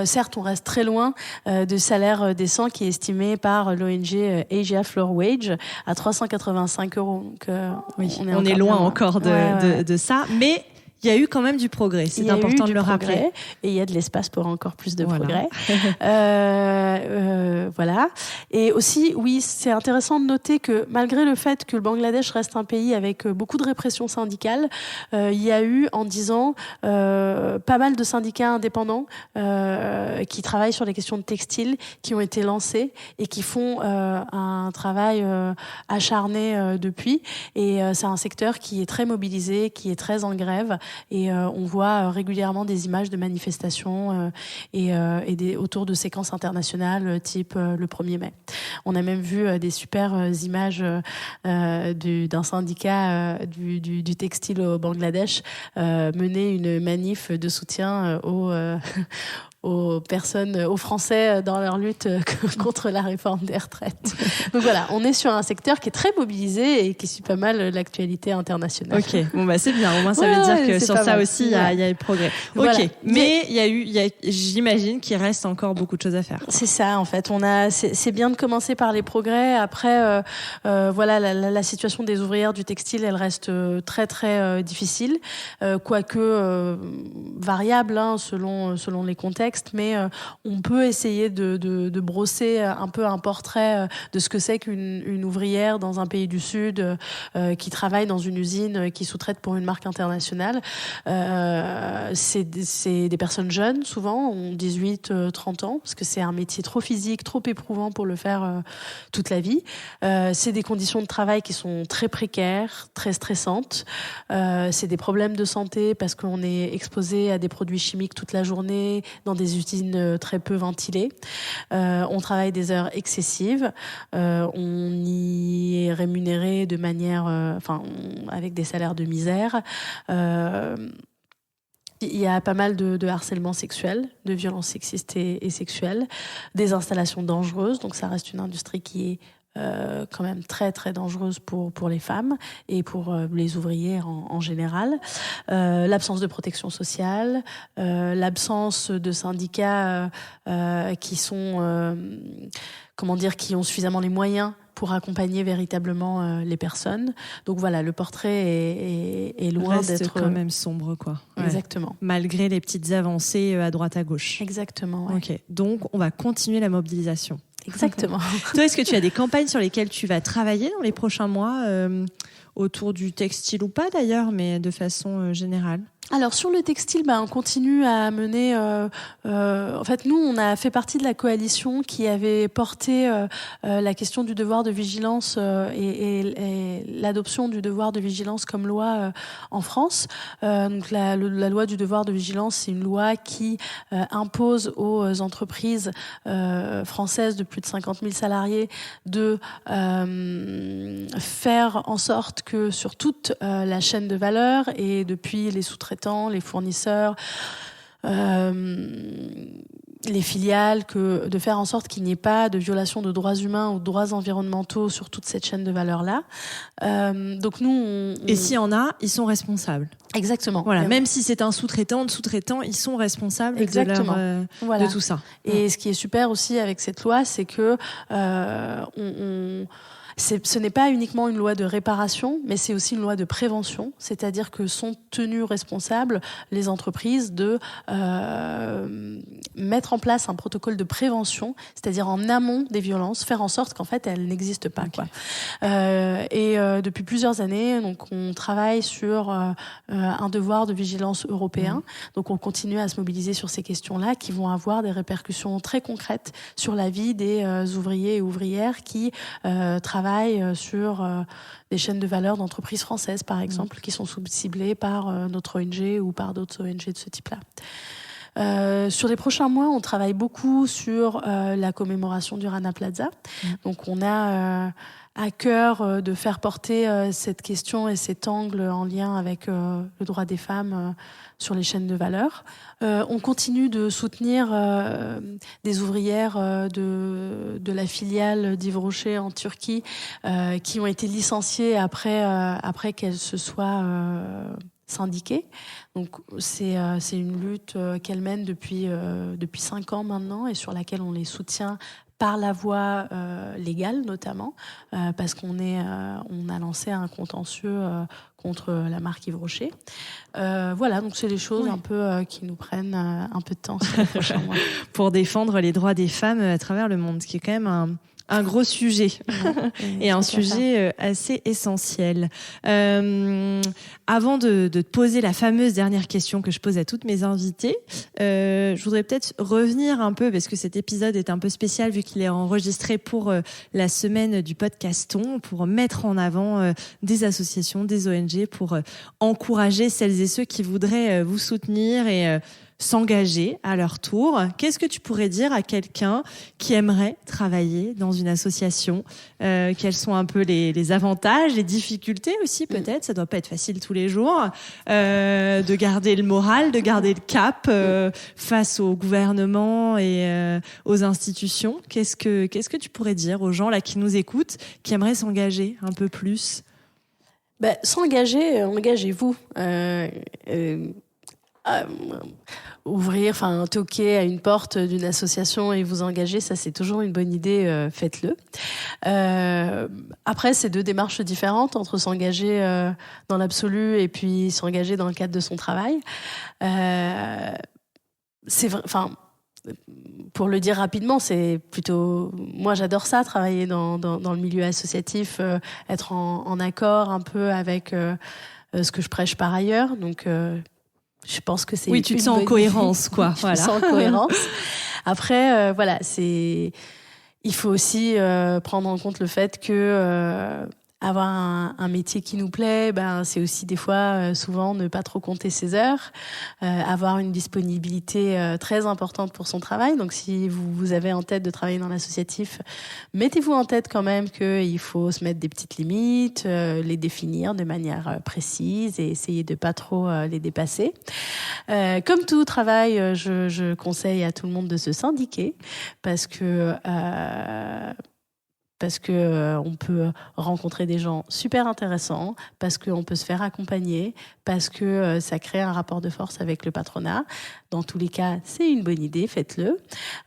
Certes, on reste très loin de salaire décent qui est estimé par l'ONG Asia Floor Wage à 385 €. Donc, on est loin encore de ça, mais il y a eu quand même du progrès, c'est important de le rappeler. Et il y a de l'espace pour encore plus de progrès. Voilà. Et aussi, oui, c'est intéressant de noter que malgré le fait que le Bangladesh reste un pays avec beaucoup de répression syndicale, il y a eu en 10 ans pas mal de syndicats indépendants qui travaillent sur les questions de textile, qui ont été lancés et qui font un travail acharné depuis. Et c'est un secteur qui est très mobilisé, qui est très en grève. Et on voit régulièrement des images de manifestations autour de séquences internationales type le 1er mai. On a même vu des super images d'un syndicat du textile au Bangladesh mener une manif de soutien aux personnes, aux Français dans leur lutte contre la réforme des retraites. Donc voilà, on est sur un secteur qui est très mobilisé et qui suit pas mal l'actualité internationale. Ok, bon bah c'est bien. Au moins ça veut dire que sur ça aussi il y a eu progrès. Voilà. Ok, mais j'imagine qu'il reste encore beaucoup de choses à faire. C'est ça en fait. C'est bien de commencer par les progrès. Après, voilà, la situation des ouvrières du textile, elle reste très très difficile, quoique variable selon les contextes. Mais on peut essayer de brosser un peu un portrait de ce que c'est qu'une ouvrière dans un pays du Sud qui travaille dans une usine qui sous-traite pour une marque internationale. C'est des personnes jeunes, souvent, ont 18, 30 ans, parce que c'est un métier trop physique, trop éprouvant pour le faire toute la vie. C'est des conditions de travail qui sont très précaires, très stressantes. C'est des problèmes de santé parce qu'on est exposé à des produits chimiques toute la journée dans des usines très peu ventilées. On travaille des heures excessives. On y est rémunéré de manière, avec des salaires de misère. Il y a pas mal de harcèlement sexuel, de violences sexistes et sexuelles, des installations dangereuses. Donc ça reste une industrie qui est quand même très très dangereuse pour les femmes et pour les ouvriers en général. L'absence de protection sociale, l'absence de syndicats qui sont qui ont suffisamment les moyens pour accompagner véritablement les personnes. Donc voilà, le portrait est loin d'être... d'être quand même sombre, quoi. Exactement. Ouais. Malgré les petites avancées à droite à gauche. Exactement. Ouais. Ok, donc on va continuer la mobilisation. Exactement. Toi, est-ce que tu as des campagnes sur lesquelles tu vas travailler dans les prochains mois, autour du textile ou pas d'ailleurs, mais de façon générale ? Alors sur le textile, on continue à mener. En fait, nous, on a fait partie de la coalition qui avait porté la question du devoir de vigilance et l'adoption du devoir de vigilance comme loi en France. Donc la loi du devoir de vigilance, c'est une loi qui impose aux entreprises françaises de plus de 50 000 salariés de faire en sorte que sur toute la chaîne de valeur et depuis les sous-traitants, les fournisseurs, les filiales, de faire en sorte qu'il n'y ait pas de violation de droits humains ou de droits environnementaux sur toute cette chaîne de valeur-là. Donc nous, Et s'il y en a, ils sont responsables. Exactement. Voilà, même si c'est un sous-traitant, ils sont responsables de tout ça. Et ce qui est super aussi avec cette loi, c'est que ce n'est pas uniquement une loi de réparation, mais c'est aussi une loi de prévention, c'est-à-dire que sont tenues responsables les entreprises de mettre en place un protocole de prévention, c'est-à-dire en amont des violences, faire en sorte qu'en fait elles n'existent pas. Okay. Depuis plusieurs années, donc on travaille sur un devoir de vigilance européen. Donc on continue à se mobiliser sur ces questions-là qui vont avoir des répercussions très concrètes sur la vie des ouvriers et ouvrières qui travaillent sur des chaînes de valeur d'entreprises françaises, par exemple, qui sont ciblées par notre ONG ou par d'autres ONG de ce type-là. Sur les prochains mois, on travaille beaucoup sur la commémoration du Rana Plaza. Donc on a à cœur de faire porter cette question et cet angle en lien avec le droit des femmes sur les chaînes de valeur. On continue de soutenir des ouvrières de la filiale d'Yves Rocher en Turquie qui ont été licenciées après qu'elles se soient syndiquées. Donc c'est une lutte qu'elles mènent depuis 5 ans maintenant et sur laquelle on les soutient par la voie légale notamment, parce on a lancé un contentieux contre la marque Yves Rocher. Voilà, donc c'est des choses un peu qui nous prennent un peu de temps sur les prochains mois. Pour défendre les droits des femmes à travers le monde, ce qui est quand même un gros sujet et un sujet assez essentiel. Avant de te poser la fameuse dernière question que je pose à toutes mes invitées, je voudrais peut-être revenir un peu, parce que cet épisode est un peu spécial vu qu'il est enregistré pour la semaine du podcaston, pour mettre en avant des associations, des ONG, pour encourager celles et ceux qui voudraient vous soutenir et s'engager à leur tour. Qu'est-ce que tu pourrais dire à quelqu'un qui aimerait travailler dans une association ? Quels sont un peu les avantages, les difficultés aussi peut-être ? Ça doit pas être facile tous les jours de garder le moral, de garder le cap face au gouvernement et aux institutions. Qu'est-ce que tu pourrais dire aux gens là qui nous écoutent, qui aimeraient s'engager un peu plus ? S'engager, engagez-vous. Toquer à une porte d'une association et vous engager, ça c'est toujours une bonne idée, faites-le. Après, c'est 2 démarches différentes entre s'engager dans l'absolu et puis s'engager dans le cadre de son travail. C'est vrai, pour le dire rapidement, c'est plutôt... Moi, j'adore ça, travailler dans le milieu associatif, être en accord un peu avec ce que je prêche par ailleurs. Donc, je pense que c'est... Oui, tu te sens en cohérence, quoi. Je me sens en cohérence. Après, il faut aussi prendre en compte le fait que... avoir un métier qui nous plaît, c'est aussi des fois, souvent, ne pas trop compter ses heures, avoir une disponibilité très importante pour son travail. Donc, si vous avez en tête de travailler dans l'associatif, mettez-vous en tête quand même qu'il faut se mettre des petites limites, les définir de manière précise et essayer de pas trop les dépasser. Comme tout travail, je conseille à tout le monde de se syndiquer parce que on peut rencontrer des gens super intéressants, parce qu'on peut se faire accompagner, parce que ça crée un rapport de force avec le patronat. Dans tous les cas, c'est une bonne idée, faites-le.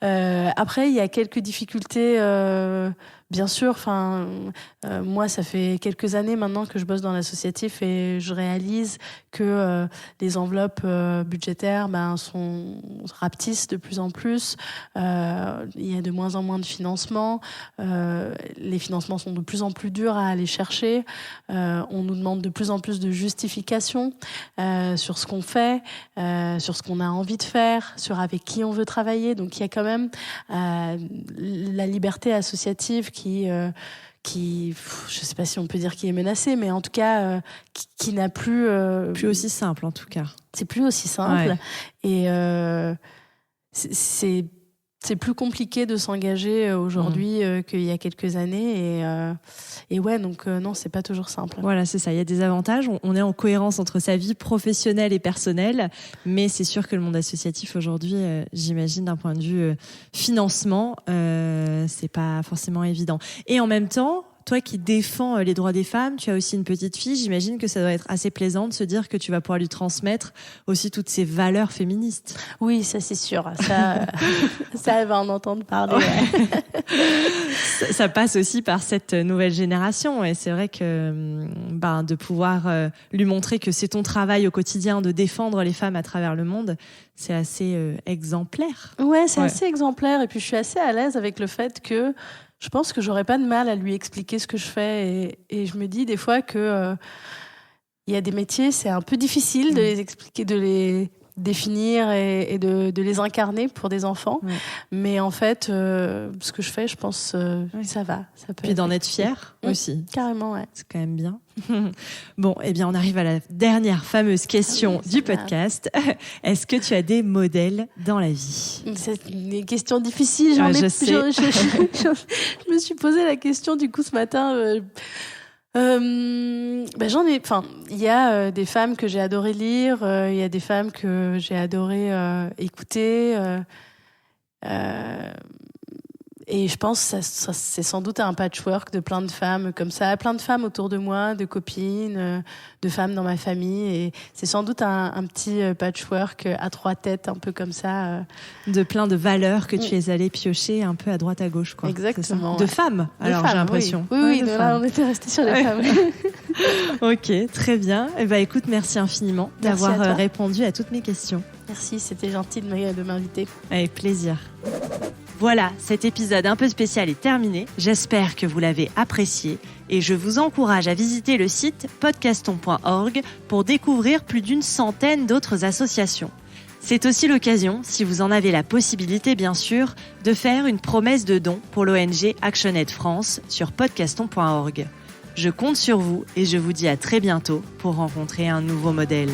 Après, il y a quelques difficultés, bien sûr. Moi, ça fait quelques années maintenant que je bosse dans l'associatif et je réalise que les enveloppes budgétaires sont rapetissent de plus en plus. Il y a de moins en moins de financement. Les financements sont de plus en plus durs à aller chercher. On nous demande de plus en plus de justifications sur ce qu'on fait, sur ce qu'on a envie de faire, sur avec qui on veut travailler. Donc il y a quand même la liberté associative qui je sais pas si on peut dire qui est menacée, mais en tout cas qui n'a plus aussi simple en tout cas. C'est plus aussi simple et c'est plus compliqué de s'engager aujourd'hui qu'il y a quelques années non, c'est pas toujours simple. Voilà, c'est ça. Il y a des avantages. On est en cohérence entre sa vie professionnelle et personnelle, mais c'est sûr que le monde associatif aujourd'hui, j'imagine d'un point de vue financement, c'est pas forcément évident. Et en même temps, toi qui défends les droits des femmes, tu as aussi une petite fille, j'imagine que ça doit être assez plaisant de se dire que tu vas pouvoir lui transmettre aussi toutes ces valeurs féministes. Oui, ça c'est sûr. Ça elle va en entendre parler. Ouais. Ça passe aussi par cette nouvelle génération et c'est vrai que de pouvoir lui montrer que c'est ton travail au quotidien de défendre les femmes à travers le monde, c'est assez exemplaire. Ouais, c'est assez exemplaire et puis je suis assez à l'aise avec le fait que je pense que j'aurais pas de mal à lui expliquer ce que je fais et je me dis des fois que il y a des métiers, c'est un peu difficile de les expliquer, de les définir et de les incarner pour des enfants. Ouais. Mais en fait, ce que je fais, je pense, ça va. Ça peut Puis d'en être fier aussi. Carrément, ouais. C'est quand même bien. Bon, on arrive à la dernière fameuse question du podcast. Est-ce que tu as des modèles dans la vie ? C'est une question difficile. Je sais. Je me suis posé la question du coup ce matin. J'en ai. Enfin, il y a des femmes que j'ai adoré lire. Il y a des femmes que j'ai adoré écouter. Et je pense que c'est sans doute un patchwork de plein de femmes comme ça, plein de femmes autour de moi, de copines, de femmes dans ma famille. Et c'est sans doute un petit patchwork à 3 têtes, un peu comme ça. De plein de valeurs que tu es allée piocher un peu à droite à gauche, quoi. Exactement. De femmes, alors j'ai l'impression. Oui, là on était restés sur les femmes. Ok, très bien. Écoute, merci infiniment d'avoir répondu à toutes mes questions. Merci, c'était gentil de m'inviter. Avec plaisir. Voilà, cet épisode un peu spécial est terminé. J'espère que vous l'avez apprécié et je vous encourage à visiter le site podcaston.org pour découvrir plus d'une centaine d'autres associations. C'est aussi l'occasion, si vous en avez la possibilité bien sûr, de faire une promesse de don pour l'ONG ActionAid France sur podcaston.org. Je compte sur vous et je vous dis à très bientôt pour rencontrer un nouveau modèle.